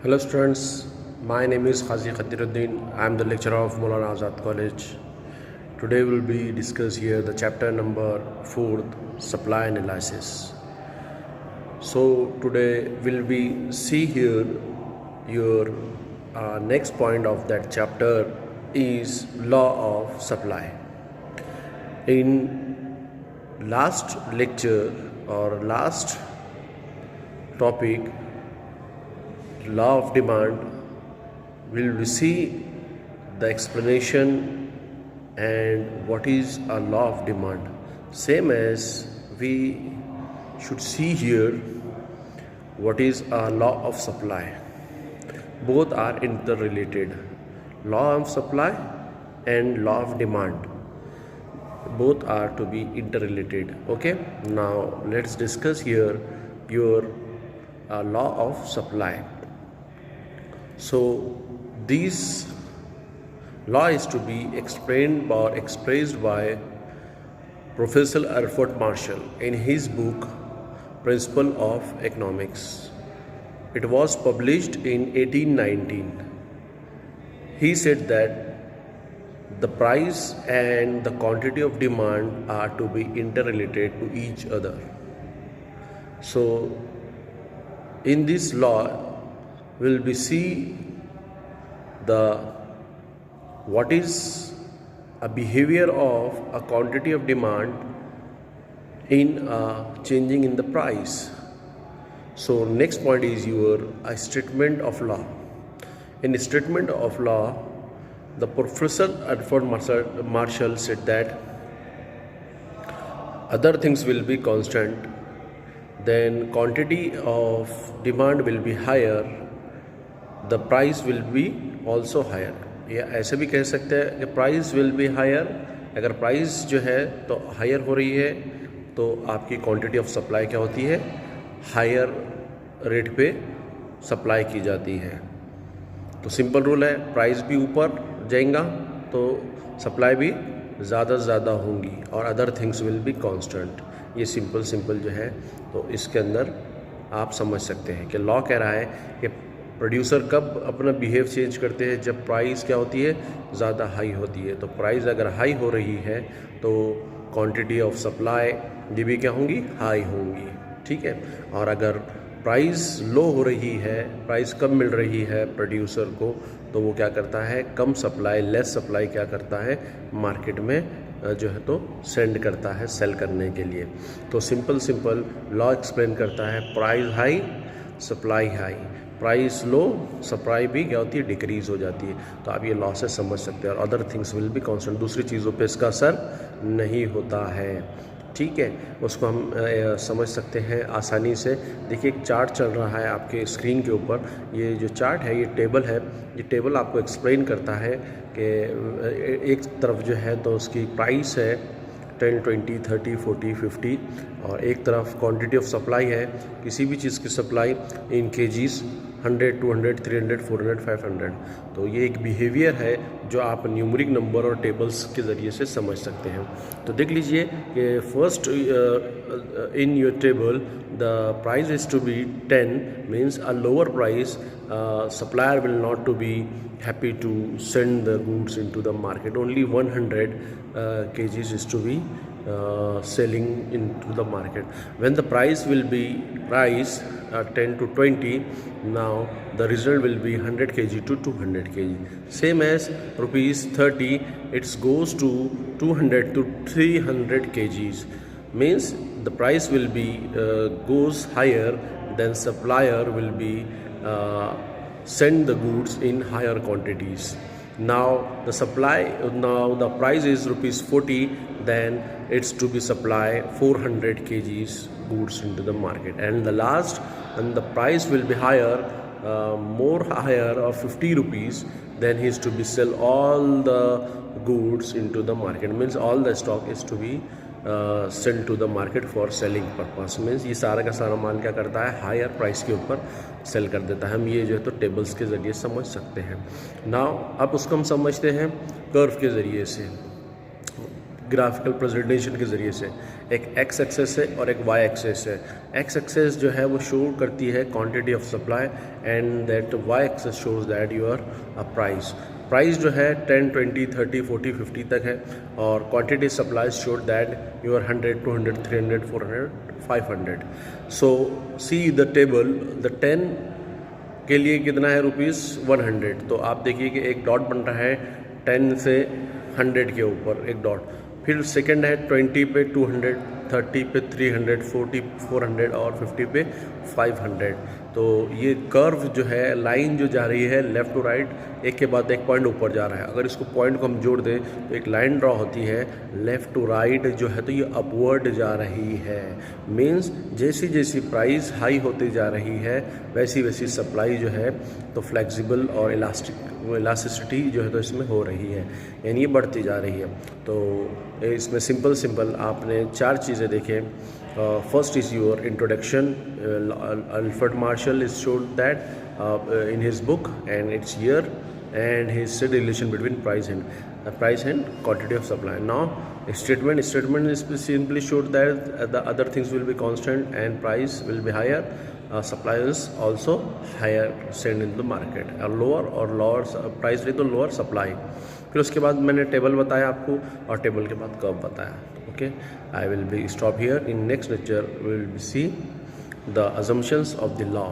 Hello students, my name is Khazi Khatiruddin. I am the lecturer of Maulana Azad College. Today we will be discuss here the chapter number 4, supply analysis. So today we'll be see here your next point of that chapter is law of supply. In last lecture or last topic, law of demand, will see the explanation and what is a law of demand. Same as we should see here what is a law of supply. Both are interrelated. Law of supply and law of demand, both are to be interrelated. Okay, now let's discuss here your law of supply. So this law is to be explained or expressed by Professor Alfred Marshall in his book Principle of Economics. It was published in 1819. He said that the price and the quantity of demand are to be interrelated to each other. So in this law will be see the what is a behavior of a quantity of demand in changing in the price. So next point is your statement of law. In statement of law, the Professor Alfred Marshall said that other things will be constant, then quantity of demand will be higher, the price will be also higher. या ऐसे भी कह सकते हैं कि price will be higher. अगर price जो है तो हायर हो रही है तो आपकी क्वांटिटी ऑफ सप्लाई क्या होती है, हायर रेट पे सप्लाई की जाती है. तो सिंपल रूल है, प्राइस भी ऊपर जाएगा तो सप्लाई भी ज़्यादा से ज़्यादा होंगी और other things will be constant. ये सिंपल जो है तो इसके अंदर आप समझ सकते हैं कि लॉ कह रहा है कि प्रोड्यूसर कब अपना बिहेव चेंज करते हैं, जब प्राइस क्या होती है, ज़्यादा हाई होती है. तो प्राइस अगर हाई हो रही है तो क्वांटिटी ऑफ सप्लाई ये भी क्या होंगी, हाई होंगी. ठीक है. और अगर प्राइस लो हो रही है, प्राइस कम मिल रही है प्रोड्यूसर को, तो वो क्या करता है, कम सप्लाई, लेस सप्लाई क्या करता है, मार्केट में जो है तो सेंड करता है सेल करने के लिए. तो सिंपल लॉ एक्सप्लेन करता है, price high supply high, price low supply भी क्या होती है, डिक्रीज़ हो जाती है. तो आप ये लॉ से समझ सकते हैं. और other things will be constant, दूसरी चीज़ों पे इसका असर नहीं होता है. ठीक है, उसको हम समझ सकते हैं आसानी से. देखिए एक चार्ट चल रहा है आपके स्क्रीन के ऊपर. ये जो चार्ट है ये टेबल है. ये टेबल आपको एक्सप्लेन करता है कि एक तरफ जो है तो उसकी प्राइस है 10, 20, 30, 40, 50 और एक तरफ क्वांटिटी ऑफ सप्लाई है, किसी भी चीज़ की सप्लाई इन केजीज़ 100, 200, 300, 400, 500. तो ये एक बिहेवियर है जो आप न्यूमरिक नंबर और टेबल्स के ज़रिए से समझ सकते हैं. तो देख लीजिए कि first in your table the price is to be 10 means a lower price, supplier will not to be happy to send the goods into the market. Only 100 kgs is to be selling into the market. When the price will be 10 to 20, now the result will be 100 kg to 200 kg. Same as rupees 30, it goes to 200 to 300 kgs. Means the price will be goes higher, then supplier will be send the goods in higher quantities. Now the price is rupees 40, then it's to be supply 400 kgs goods into the market. And the last, and the price will be higher, more higher of 50 rupees, then he is to be sell all the goods into the market. Means all the stock is to be sell to the market for selling purpose. Means ये सारा का सारा माल क्या करता है, higher price के ऊपर cell कर देता है. हम ये जो है तो टेबल्स के ज़रिए समझ सकते हैं. नाउ अब उसको हम समझते हैं कर्व के ज़रिए से. ग्राफिकल प्रेजेंटेशन के ज़रिए से। एक एक्स एक्सेस है और एक वाई एक्सेस है। एक्स एक्सेस जो है वो शो करती है quantity of supply and that Y axis shows that your price. Price जो है 10, 20, 30, 40, 50 तक है और quantity supply showed that your 100, 200, 300, 400, 500। So see the table, the 10 के लिए कितना है रुपीज़ 100। तो आप देखिए कि एक डॉट बन रहा है 10 से 100 के ऊपर एक डॉट। फिर सेकंड है 20 पे 200, 30 पे 300, 40 400 और 50 पे 500। तो ये कर्व जो है, लाइन जो जा रही है लेफ़्ट टू राइट, एक के बाद एक पॉइंट ऊपर जा रहा है। अगर इसको पॉइंट को हम जोड़ दें तो एक लाइन ड्रॉ होती है लेफ़्ट टू राइट जो है, तो ये अपवर्ड जा रही है। मीन्स जैसी जैसी प्राइस हाई होती जा रही है वैसी वैसी सप्लाई जो है तो फ्लेक्सिबल और इलास्टिसिटी जो है तो इसमें हो रही है, यानी ये बढ़ती जा रही है। तो इसमें सिंपल आपने 4 चीज़ें देखें। First is your introduction. Alfred Marshall is showed that in his book and its year, and he said the relation between price and quantity of supply. Now statement is simply showed that the other things will be constant and price will be higher. Supply is also higher sent in the market, lower price रही तो lower supply। फिर उसके बाद मैंने table बताया आपको और table के बाद कर्व बताया। Okay, I will be stop here. In next lecture we will see the assumptions of the law.